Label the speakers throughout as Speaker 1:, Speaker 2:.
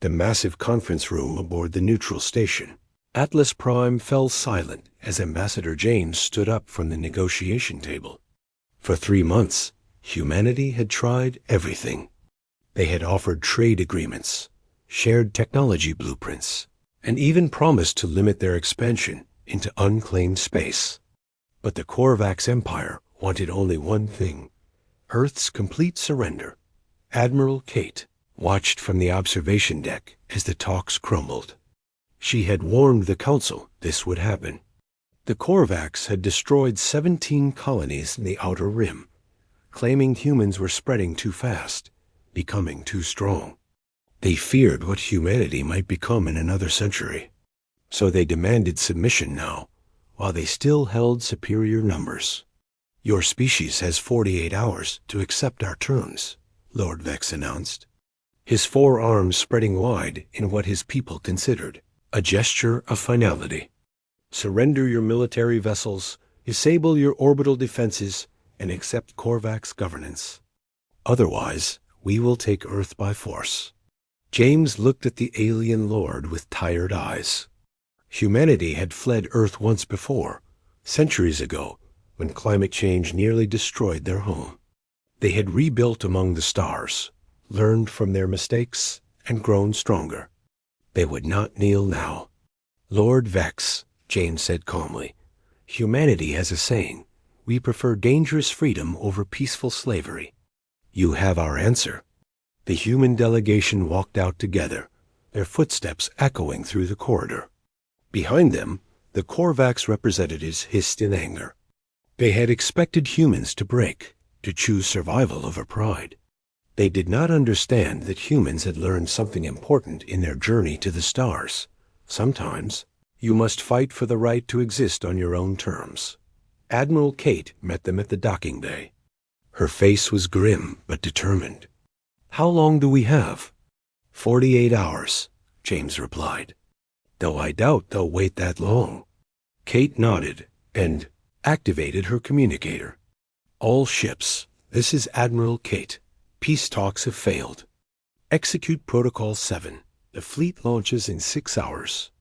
Speaker 1: the massive conference room aboard the neutral station. Atlas Prime fell silent as Ambassador James stood up from the negotiation table. For 3 months, humanity had tried everything. They had offered trade agreements, shared technology blueprints, and even promised to limit their expansion into unclaimed space. But the Korvax Empire wanted only one thing: Earth's complete surrender. Admiral Kate watched from the observation deck as the talks crumbled. She had warned the Council this would happen. The Korvax had destroyed 17 colonies in the Outer Rim, claiming humans were spreading too fast, becoming too strong. They feared what humanity might become in another century. So they demanded submission now, while they still held superior numbers. "Your species has 48 hours to accept our terms," Lord Vex announced, his 4 arms spreading wide in what his people considered a gesture of finality. "Surrender your military vessels, disable your orbital defenses, and accept Korvax governance. Otherwise, we will take Earth by force." James looked at the alien lord with tired eyes. Humanity had fled Earth once before, centuries ago, when climate change nearly destroyed their home. They had rebuilt among the stars, learned from their mistakes, and grown stronger. They would not kneel now. "Lord Vex," James said calmly, "humanity has a saying: we prefer dangerous freedom over peaceful slavery. You have our answer." The human delegation walked out together, their footsteps echoing through the corridor. Behind them, the Korvax representatives hissed in anger. They had expected humans to break, to choose survival over pride. They did not understand that humans had learned something important in their journey to the stars. Sometimes, you must fight for the right to exist on your own terms. Admiral Kate met them at the docking bay. Her face was grim but determined. "How long do we have?" 48 hours, James replied. "Though I doubt they'll wait that long." Kate nodded and activated her communicator. "All ships, this is Admiral Kate. Peace talks have failed. Execute Protocol 7. The fleet launches in 6 hours."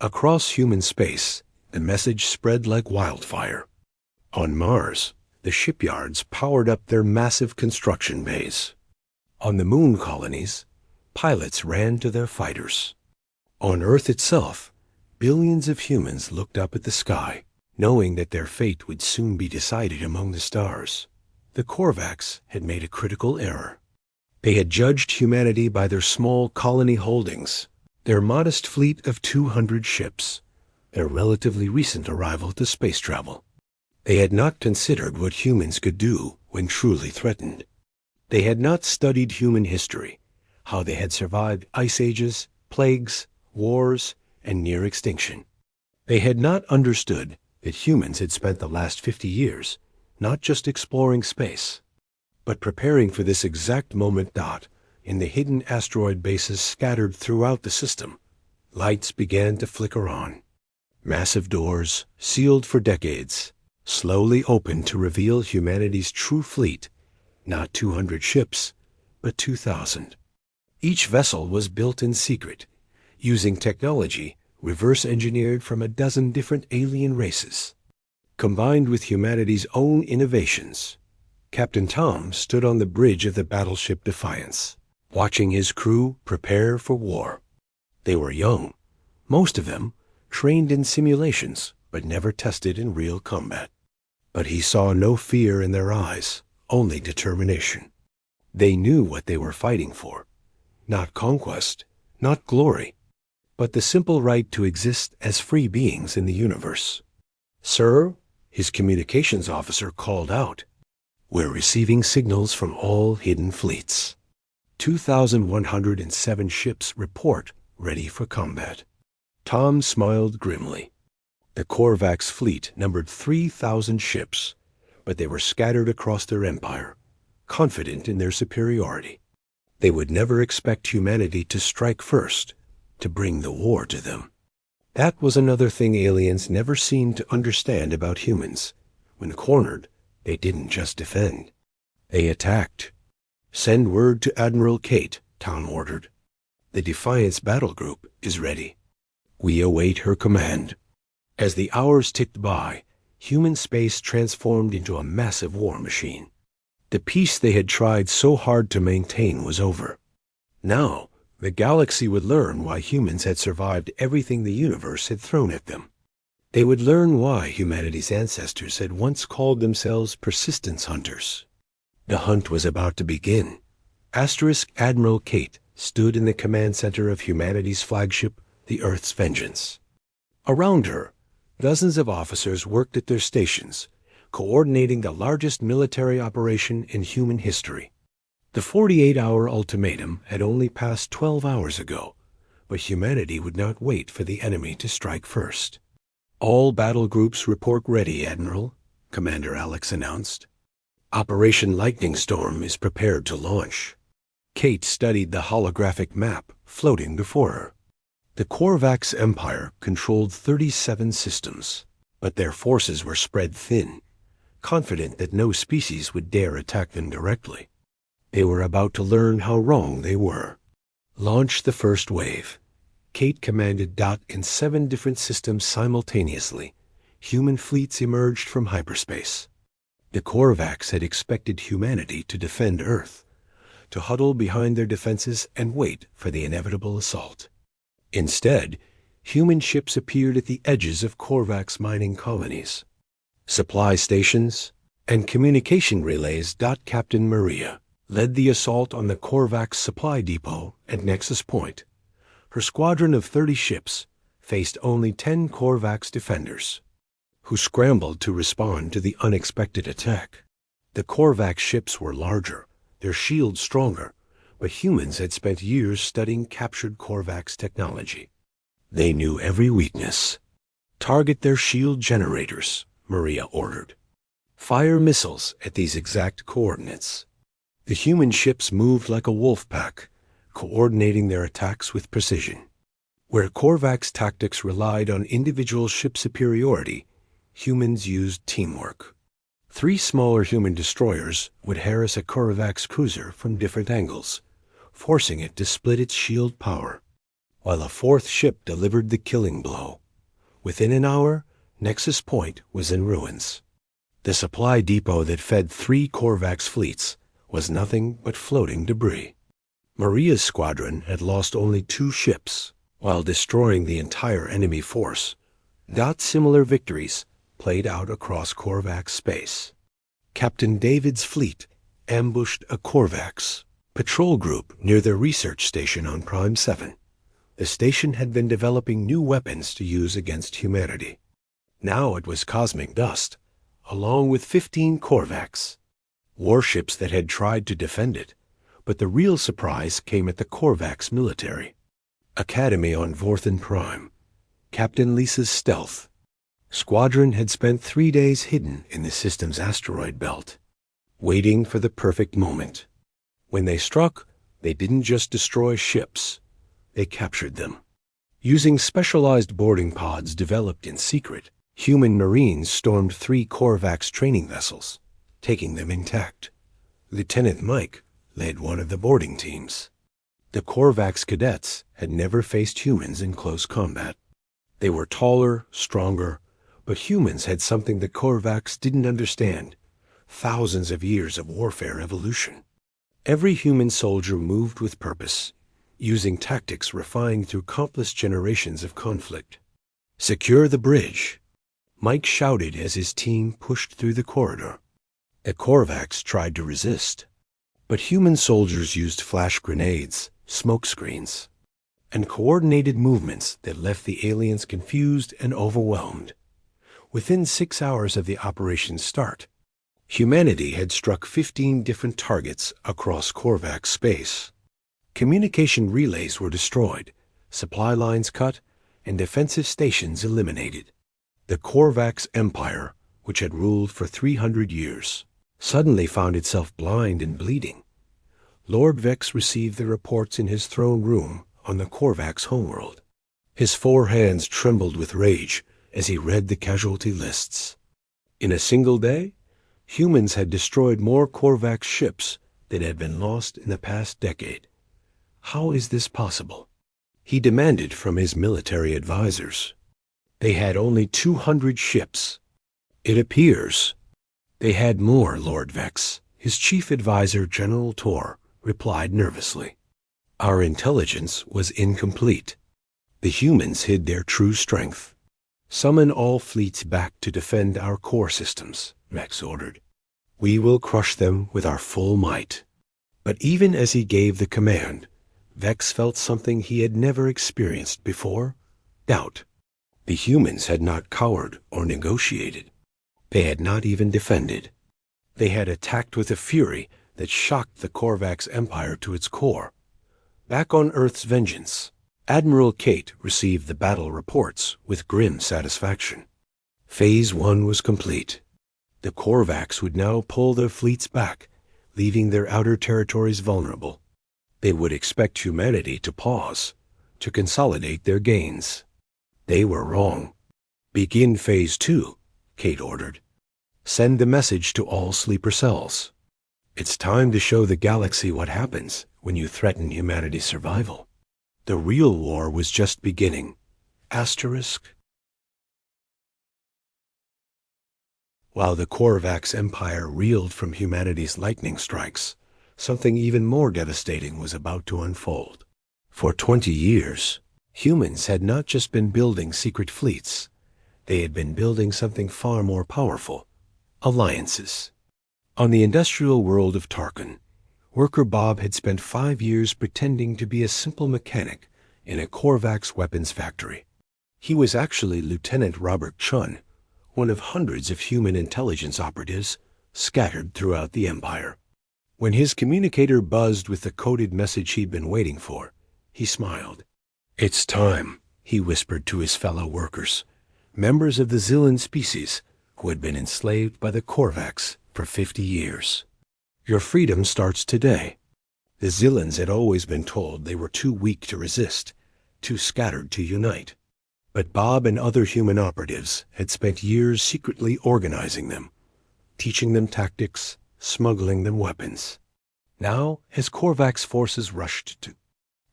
Speaker 1: Across human space, the message spread like wildfire. On Mars, the shipyards powered up their massive construction bays. On the moon colonies, pilots ran to their fighters. On Earth itself, billions of humans looked up at the sky, knowing that their fate would soon be decided among the stars. The Korvax had made a critical error. They had judged humanity by their small colony holdings, their modest fleet of 200 ships, their relatively recent arrival to space travel. They had not considered what humans could do when truly threatened. They had not studied human history, how they had survived ice ages, plagues, wars, and near extinction. They had not understood that humans had spent the last 50 years not just exploring space, but preparing for this exact moment. In the hidden asteroid bases scattered throughout the system, lights began to flicker on. Massive doors, sealed for decades, slowly opened to reveal humanity's true fleet, not 200 ships, but 2,000. Each vessel was built in secret, using technology reverse-engineered from a dozen different alien races. Combined with humanity's own innovations, Captain Tom stood on the bridge of the battleship Defiance, watching his crew prepare for war. They were young, most of them trained in simulations but never tested in real combat. But he saw no fear in their eyes, only determination. They knew what they were fighting for. Not conquest, not glory, but the simple right to exist as free beings in the universe. "Sir," his communications officer called out, "we're receiving signals from all hidden fleets. 2,107 ships report ready for combat." Tom smiled grimly. The Korvax fleet numbered 3,000 ships, but they were scattered across their empire, confident in their superiority. They would never expect humanity to strike first, to bring the war to them. That was another thing aliens never seemed to understand about humans. When cornered, they didn't just defend. They attacked. "Send word to Admiral Kate," Tom ordered. The Defiance battle group is ready. We await her command. As the hours ticked by, human space transformed into a massive war machine. The peace they had tried so hard to maintain was over. Now, the galaxy would learn why humans had survived everything the universe had thrown at them. They would learn why humanity's ancestors had once called themselves persistence hunters. The hunt was about to begin. Admiral Kate stood in the command center of humanity's flagship, the Earth's Vengeance. Around her, dozens of officers worked at their stations, coordinating the largest military operation in human history. The 48-hour ultimatum had only passed 12 hours ago, but humanity would not wait for the enemy to strike first. "All battle groups report ready, Admiral," Commander Alex announced. "Operation Lightning Storm is prepared to launch." Kate studied the holographic map floating before her. The Korvax Empire controlled 37 systems, but their forces were spread thin, confident that no species would dare attack them directly. They were about to learn how wrong they were. "Launch the first wave." Kate commanded. In 7 different systems simultaneously, human fleets emerged from hyperspace. The Korvax had expected humanity to defend Earth, to huddle behind their defenses and wait for the inevitable assault. Instead, human ships appeared at the edges of Korvax mining colonies. Supply stations and communication relays. Captain Maria led the assault on the Korvax supply depot at Nexus Point. Her squadron of 30 ships faced only 10 Korvax defenders, who scrambled to respond to the unexpected attack. The Korvax ships were larger, their shields stronger, but humans had spent years studying captured Korvax technology. They knew every weakness. "Target their shield generators," Maria ordered. "Fire missiles at these exact coordinates." The human ships moved like a wolf pack, coordinating their attacks with precision. Where Korvax tactics relied on individual ship superiority, humans used teamwork. 3 smaller human destroyers would harass a Korvax cruiser from different angles, forcing it to split its shield power, while a 4th ship delivered the killing blow. Within an hour, Nexus Point was in ruins. The supply depot that fed 3 Korvax fleets was nothing but floating debris. Maria's squadron had lost only 2 ships, while destroying the entire enemy force. Similar victories played out across Korvax space. Captain David's fleet ambushed a Korvax patrol group near their research station on Prime 7. The station had been developing new weapons to use against humanity. Now it was cosmic dust, along with 15 Korvax, warships that had tried to defend it. But the real surprise came at the Korvax military. Academy on Vorthan Prime. Captain Lisa's stealth squadron had spent 3 days hidden in the system's asteroid belt, waiting for the perfect moment. When they struck, they didn't just destroy ships, they captured them. Using specialized boarding pods developed in secret, human marines stormed 3 Korvax training vessels, taking them intact. Lieutenant Mike led one of the boarding teams. The Korvax cadets had never faced humans in close combat. They were taller, stronger, but humans had something the Korvax didn't understand: thousands of years of warfare evolution. Every human soldier moved with purpose, using tactics refined through countless generations of conflict. "Secure the bridge," Mike shouted as his team pushed through the corridor. The Korvax tried to resist, but human soldiers used flash grenades, smoke screens, and coordinated movements that left the aliens confused and overwhelmed. Within 6 hours of the operation's start, humanity had struck 15 different targets across Korvax space. Communication relays were destroyed, supply lines cut, and defensive stations eliminated. The Korvax Empire, which had ruled for 300 years, suddenly found itself blind and bleeding. Lord Vex received the reports in his throne room on the Korvax homeworld. His 4 hands trembled with rage as he read the casualty lists. In a single day, humans had destroyed more Korvax ships than had been lost in the past decade. How is this possible? He demanded from his military advisors. They had only 200 ships. It appears they had more, Lord Vex. His chief advisor, General Tor, replied nervously. Our intelligence was incomplete. The humans hid their true strength. Summon all fleets back to defend our core systems, Vex ordered. We will crush them with our full might. But even as he gave the command, Vex felt something he had never experienced before: doubt. The humans had not cowered or negotiated. They had not even defended. They had attacked with a fury that shocked the Korvax Empire to its core. Back on Earth's vengeance, Admiral Kate received the battle reports with grim satisfaction. Phase 1 was complete. The Korvax would now pull their fleets back, leaving their outer territories vulnerable. They would expect humanity to pause, to consolidate their gains. They were wrong. Begin Phase 2, Kate ordered. Send the message to all sleeper cells. It's time to show the galaxy what happens when you threaten humanity's survival. The real war was just beginning. Asterisk. While the Korvax Empire reeled from humanity's lightning strikes, something even more devastating was about to unfold. For 20 years, humans had not just been building secret fleets. They had been building something far more powerful: alliances. On the industrial world of Tarkin, worker Bob had spent 5 years pretending to be a simple mechanic in a Korvax weapons factory. He was actually Lieutenant Robert Chun, one of hundreds of human intelligence operatives scattered throughout the Empire. When his communicator buzzed with the coded message he'd been waiting for, he smiled. "It's time," he whispered to his fellow workers, members of the Zillan species who had been enslaved by the Korvax for 50 years. "Your freedom starts today." The Zillans had always been told they were too weak to resist, too scattered to unite. But Bob and other human operatives had spent years secretly organizing them, teaching them tactics, smuggling them weapons. Now, as Korvax forces rushed to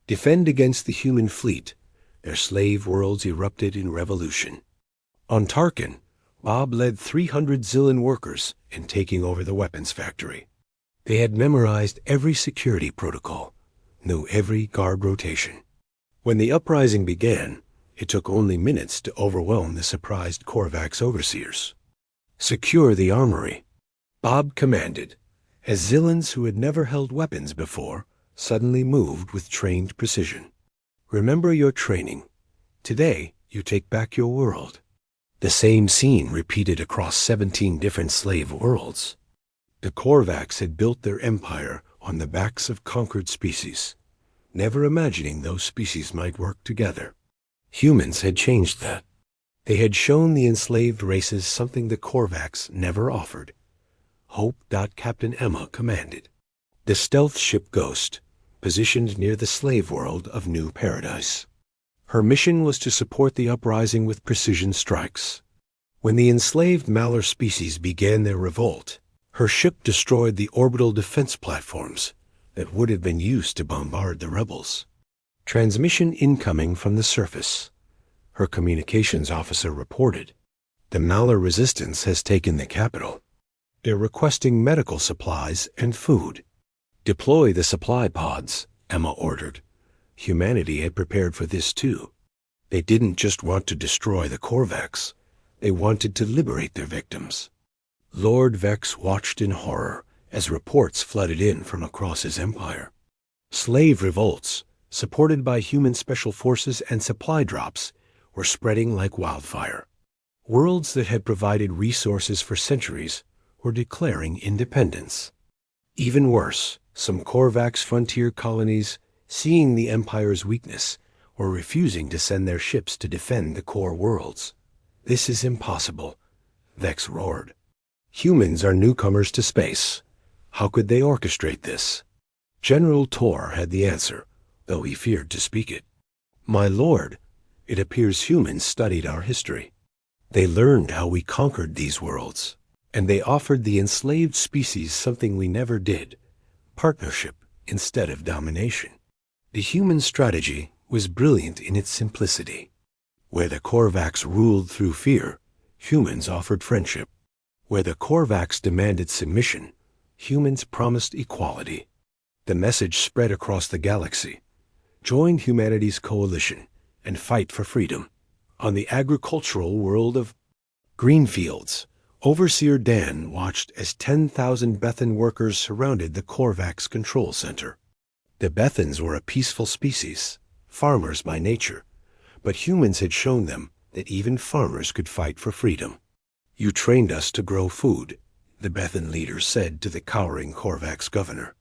Speaker 1: defend against the human fleet, their slave worlds erupted in revolution. On Tarkin, Bob led 300 Zillan workers in taking over the weapons factory. They had memorized every security protocol, knew every guard rotation. When the uprising began, it took only minutes to overwhelm the surprised Korvax overseers. "Secure the armory," Bob commanded, as Zillans who had never held weapons before suddenly moved with trained precision. "Remember your training. Today, you take back your world." The same scene repeated across 17 different slave worlds. The Korvax had built their empire on the backs of conquered species, never imagining those species might work together. Humans had changed that. They had shown the enslaved races something the Korvax never offered. Hope. Captain Emma commanded. The stealth ship Ghost, positioned near the slave world of New Paradise. Her mission was to support the uprising with precision strikes. When the enslaved Malar species began their revolt, her ship destroyed the orbital defense platforms that would have been used to bombard the rebels. "Transmission incoming from the surface," her communications officer reported. "The Malar resistance has taken the capital. They're requesting medical supplies and food." "Deploy the supply pods," Emma ordered. Humanity had prepared for this too. They didn't just want to destroy the Korvax. They wanted to liberate their victims. Lord Vex watched in horror as reports flooded in from across his empire. Slave revolts, supported by human special forces and supply drops, were spreading like wildfire. Worlds that had provided resources for centuries were declaring independence. Even worse, some Korvax frontier colonies, seeing the Empire's weakness, were refusing to send their ships to defend the core worlds. "This is impossible," Vex roared. "Humans are newcomers to space. How could they orchestrate this?" General Tor had the answer, though he feared to speak it. "My lord, it appears humans studied our history. They learned how we conquered these worlds, and they offered the enslaved species something we never did: partnership instead of domination. The human strategy was brilliant in its simplicity. Where the Korvax ruled through fear, humans offered friendship. Where the Korvax demanded submission, humans promised equality. The message spread across the galaxy. Join humanity's coalition and fight for freedom. On the agricultural world of Greenfields, Overseer Dan watched as 10,000 Bethan workers surrounded the Korvax control center. The Bethans were a peaceful species, farmers by nature, but humans had shown them that even farmers could fight for freedom. "You trained us to grow food," the Bethan leader said to the cowering Korvax governor.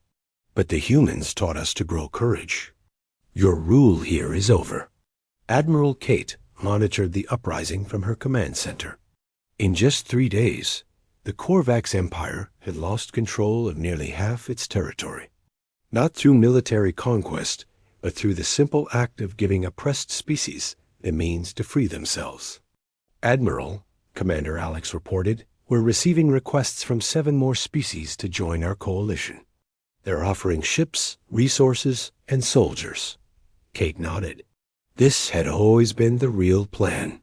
Speaker 1: "But the humans taught us to grow courage. Your rule here is over." Admiral Kate monitored the uprising from her command center. In just 3 days, the Korvax Empire had lost control of nearly half its territory. Not through military conquest, but through the simple act of giving oppressed species the means to free themselves. "Admiral," Commander Alex reported, "we're receiving requests from 7 more species to join our coalition. They're offering ships, resources, and soldiers." Kate nodded. This had always been the real plan.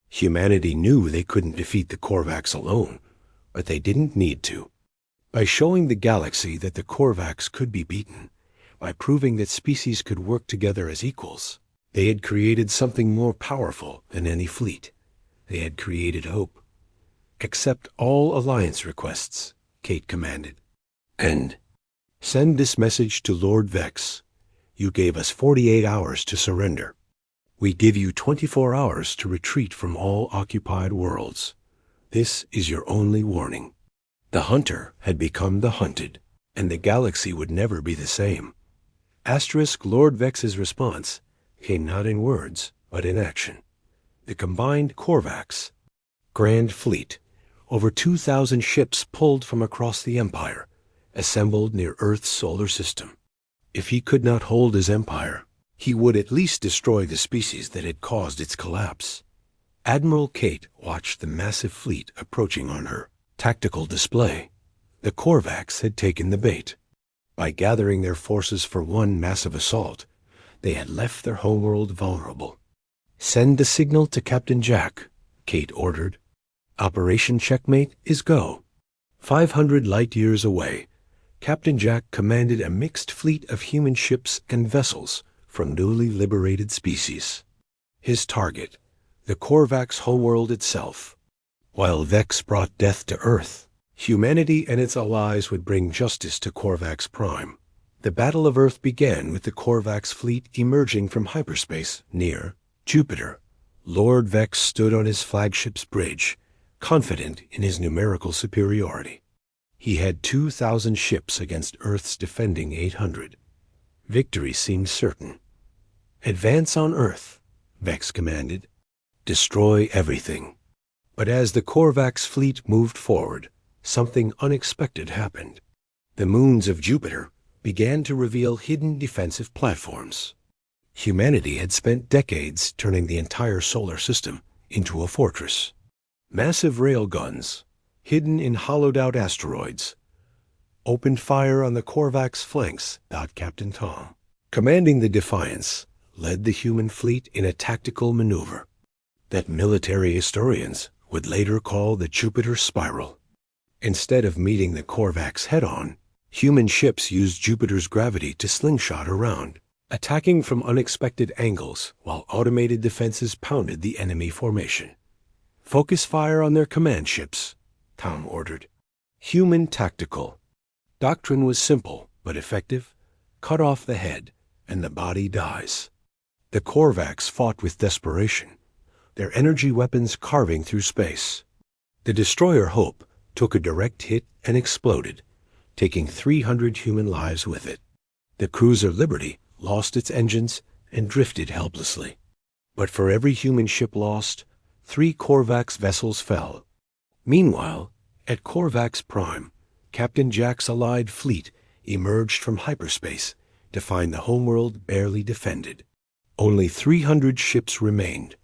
Speaker 1: Humanity knew they couldn't defeat the Korvax alone, but they didn't need to. By showing the galaxy that the Korvax could be beaten, by proving that species could work together as equals, they had created something more powerful than any fleet. They had created hope. "Accept all alliance requests," Kate commanded. "And send this message to Lord Vex. You gave us 48 hours to surrender. We give you 24 hours to retreat from all occupied worlds. This is your only warning." The hunter had become the hunted, and the galaxy would never be the same. Lord Vex's response came not in words, but in action. The combined Korvax Grand Fleet, over 2,000 ships pulled from across the Empire, assembled near Earth's solar system. If he could not hold his empire, he would at least destroy the species that had caused its collapse. Admiral Kate watched the massive fleet approaching on her tactical display. The Korvax had taken the bait. By gathering their forces for one massive assault, they had left their homeworld vulnerable. "Send the signal to Captain Jack," Kate ordered. "Operation Checkmate is go." 500 light-years away, Captain Jack commanded a mixed fleet of human ships and vessels from newly liberated species. His target, the Korvax homeworld itself. While Vex brought death to Earth, humanity and its allies would bring justice to Korvax Prime. The Battle of Earth began with the Korvax fleet emerging from hyperspace near Jupiter. Lord Vex stood on his flagship's bridge, confident in his numerical superiority. He had 2,000 ships against Earth's defending 800. Victory seemed certain. "Advance on Earth," Vex commanded. "Destroy everything." But as the Korvax fleet moved forward, something unexpected happened. The moons of Jupiter began to reveal hidden defensive platforms. Humanity had spent decades turning the entire solar system into a fortress. Massive railguns, hidden in hollowed-out asteroids, opened fire on the Korvax flanks, Captain Tom, commanding the Defiance, led the human fleet in a tactical maneuver that military historians would later call the Jupiter Spiral. Instead of meeting the Korvax head-on, human ships used Jupiter's gravity to slingshot around, attacking from unexpected angles while automated defenses pounded the enemy formation. "Focus fire on their command ships," Tom ordered. Human tactical. Doctrine was simple but effective. Cut off the head, and the body dies. The Korvax fought with desperation, their energy weapons carving through space. The destroyer Hope took a direct hit and exploded, taking 300 human lives with it. The cruiser Liberty lost its engines and drifted helplessly. But for every human ship lost, 3 Korvax vessels fell. Meanwhile, at Korvax Prime, Captain Jack's allied fleet emerged from hyperspace to find the homeworld barely defended. Only 300 ships remained,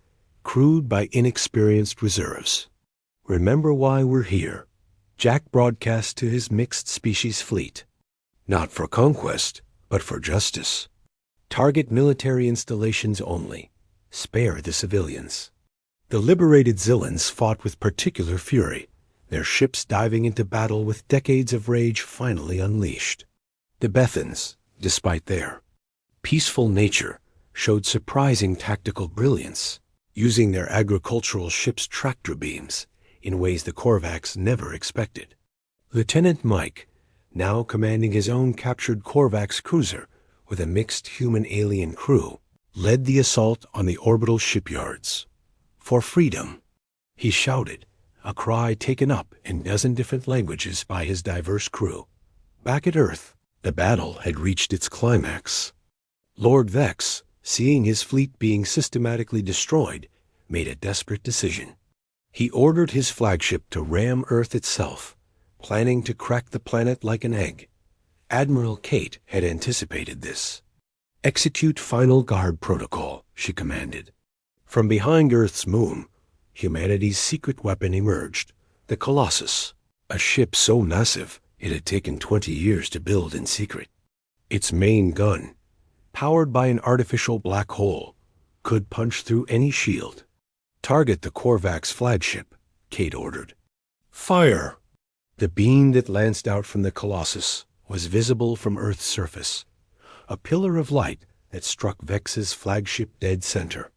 Speaker 1: crewed by inexperienced reserves. "Remember why we're here," Jack broadcast to his mixed-species fleet. "Not for conquest, but for justice. Target military installations only. Spare the civilians. The liberated Zillans fought with particular fury, their ships diving into battle with decades of rage finally unleashed. The Bethans, despite their peaceful nature, showed surprising tactical brilliance, using their agricultural ships' tractor beams in ways the Korvax never expected. Lieutenant Mike, now commanding his own captured Korvax cruiser with a mixed human-alien crew, led the assault on the orbital shipyards. For freedom, he shouted, a cry taken up in a dozen different languages by his diverse crew. Back at Earth, the battle had reached its climax. Lord Vex, seeing his fleet being systematically destroyed, made a desperate decision. He ordered his flagship to ram Earth itself, planning to crack the planet like an egg. Admiral Kate had anticipated this. Execute final guard protocol, she commanded. From behind Earth's moon, humanity's secret weapon emerged, the Colossus, a ship so massive it had taken 20 years to build in secret. Its main gun, powered by an artificial black hole, could punch through any shield. Target the Korvax flagship, Kate ordered. Fire! The beam that lanced out from the Colossus was visible from Earth's surface, a pillar of light that struck Vex's flagship dead center.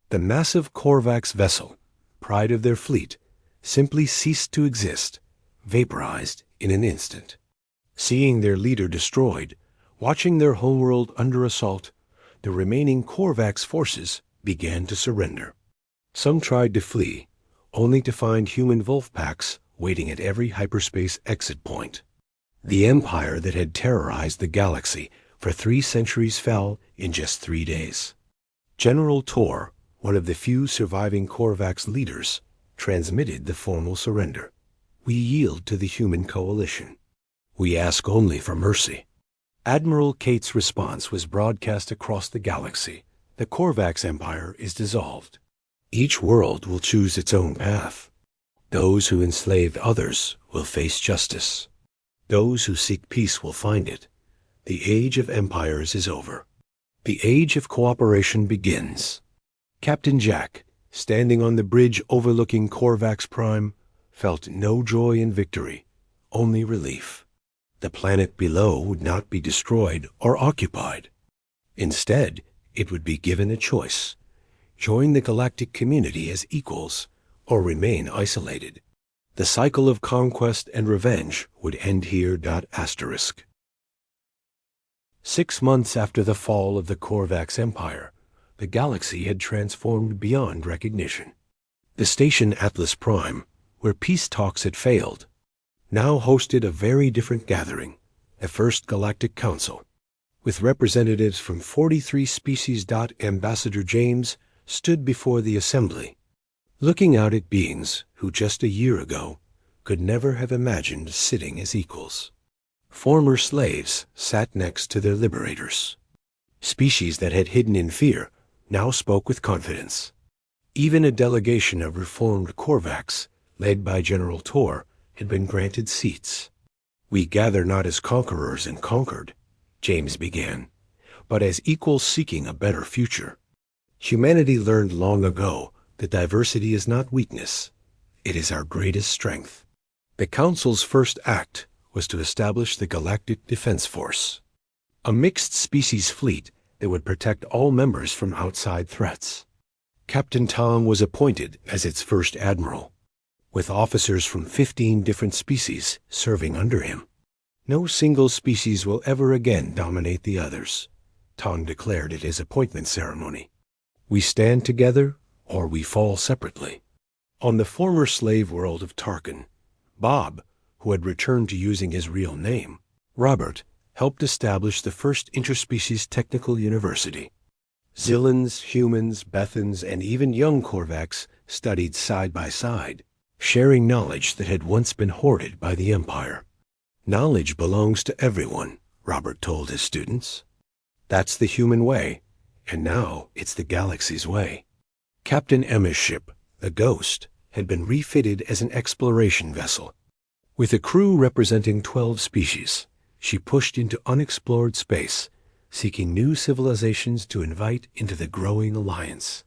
Speaker 1: The massive Korvax vessel, pride of their fleet, simply ceased to exist, vaporized in an instant. Seeing their leader destroyed, watching their homeworld under assault, the remaining Korvax forces began to surrender. Some tried to flee, only to find human wolf packs waiting at every hyperspace exit point. The empire that had terrorized the galaxy for 3 centuries fell in just 3 days. General Tor, one of the few surviving Korvax leaders, transmitted the formal surrender. We yield to the human coalition. We ask only for mercy. Admiral Kate's response was broadcast across the galaxy. The Korvax Empire is dissolved. Each world will choose its own path. Those who enslaved others will face justice. Those who seek peace will find it. The age of empires is over. The age of cooperation begins. Captain Jack, standing on the bridge overlooking Korvax Prime, felt no joy in victory, only relief. The planet below would not be destroyed or occupied. Instead, it would be given a choice: join the galactic community as equals or remain isolated. The cycle of conquest and revenge would end here. 6 months after the fall of the Korvax Empire, the galaxy had transformed beyond recognition. The station Atlas Prime, where peace talks had failed, now hosted a very different gathering, the First Galactic Council. With representatives from 43 species. Ambassador James stood before the assembly, looking out at beings who just a year ago could never have imagined sitting as equals. Former slaves sat next to their liberators. Species that had hidden in fear now spoke with confidence. Even a delegation of reformed Korvax, led by General Tor, had been granted seats. We gather not as conquerors and conquered, James began, but as equals seeking a better future. Humanity learned long ago that diversity is not weakness, it is our greatest strength. The Council's first act was to establish the Galactic Defense Force, a mixed-species fleet that would protect all members from outside threats. Captain Tom was appointed as its first admiral, with officers from 15 different species serving under him. No single species will ever again dominate the others, Tom declared at his appointment ceremony. We stand together, or we fall separately. On the former slave world of Tarkin, Bob, who had returned to using his real name, Robert, helped establish the first interspecies technical university. Zillans, humans, Bethans, and even young Korvax studied side by side, sharing knowledge that had once been hoarded by the Empire. Knowledge belongs to everyone, Robert told his students. That's the human way, and now it's the galaxy's way. Captain Emma's ship, the Ghost, had been refitted as an exploration vessel. With a crew representing 12 species, she pushed into unexplored space, seeking new civilizations to invite into the growing alliance.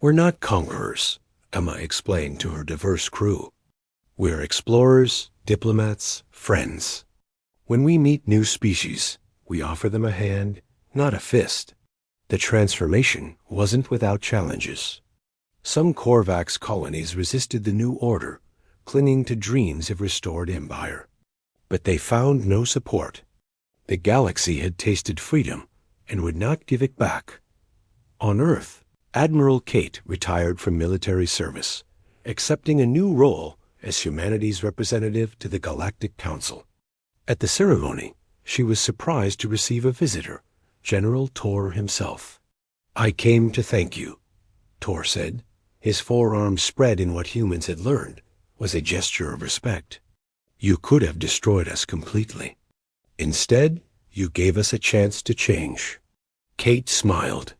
Speaker 1: "We're not conquerors," Emma explained to her diverse crew. "We're explorers, diplomats, friends. When we meet new species, we offer them a hand, not a fist." The transformation wasn't without challenges. Some Korvax colonies resisted the new order, clinging to dreams of restored empire. But they found no support. The galaxy had tasted freedom and would not give it back. On Earth, Admiral Kate retired from military service, accepting a new role as humanity's representative to the Galactic Council. At the ceremony, she was surprised to receive a visitor, General Tor himself. "I came to thank you," Tor said. His forearms spread in what humans had learned was a gesture of respect. "You could have destroyed us completely. Instead, you gave us a chance to change." Kate smiled.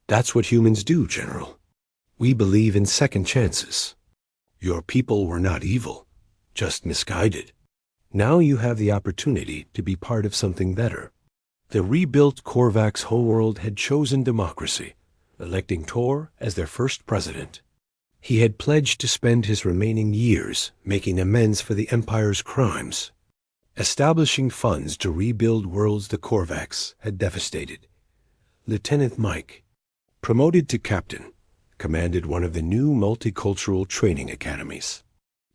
Speaker 1: "That's what humans do, General. We believe in second chances. Your people were not evil, just misguided. Now you have the opportunity to be part of something better." The rebuilt Korvax homeworld had chosen democracy, electing Tor as their first president. He had pledged to spend his remaining years making amends for the Empire's crimes, establishing funds to rebuild worlds the Korvax had devastated. Lieutenant Mike, promoted to captain, commanded one of the new multicultural training academies.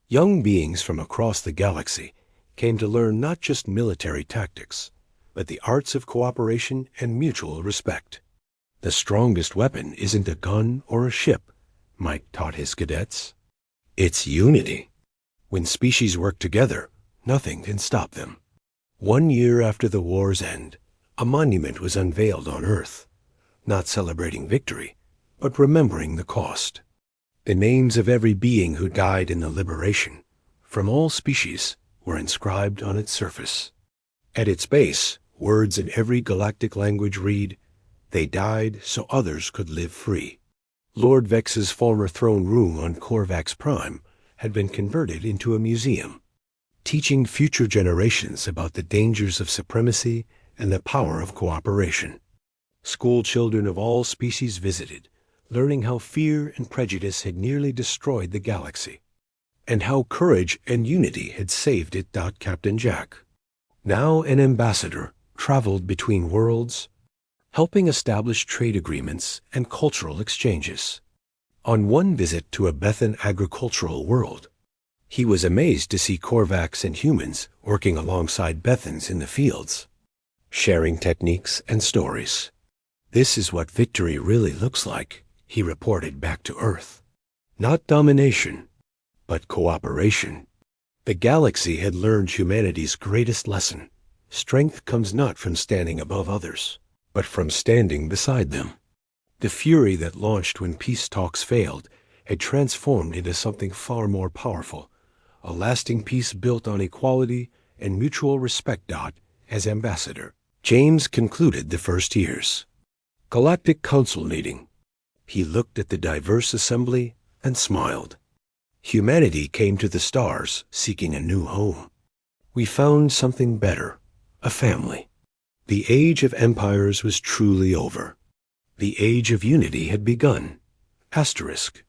Speaker 1: Young beings from across the galaxy came to learn not just military tactics, but the arts of cooperation and mutual respect. "The strongest weapon isn't a gun or a ship," Mike taught his cadets. "It's unity. When species work together, nothing can stop them." 1 year after the war's end, a monument was unveiled on Earth, not celebrating victory, but remembering the cost. The names of every being who died in the liberation, from all species, were inscribed on its surface. At its base, words in every galactic language read, "They died so others could live free." Lord Vex's former throne room on Korvax Prime had been converted into a museum, teaching future generations about the dangers of supremacy and the power of cooperation. School children of all species visited, learning how fear and prejudice had nearly destroyed the galaxy, and how courage and unity had saved it. Captain Jack, now an ambassador, traveled between worlds, helping establish trade agreements and cultural exchanges. On one visit to a Bethan agricultural world, he was amazed to see Korvax and humans working alongside Bethans in the fields, sharing techniques and stories. "This is what victory really looks like," he reported back to Earth. "Not domination, but cooperation." The galaxy had learned humanity's greatest lesson. Strength comes not from standing above others, but from standing beside them. The fury that launched when peace talks failed had transformed into something far more powerful, a lasting peace built on equality and mutual respect. As ambassador, James concluded the first year's Galactic Council meeting. He looked at the diverse assembly and smiled. Humanity came to the stars seeking a new home. We found something better, a family. The age of empires was truly over. The age of unity had begun. Asterisk.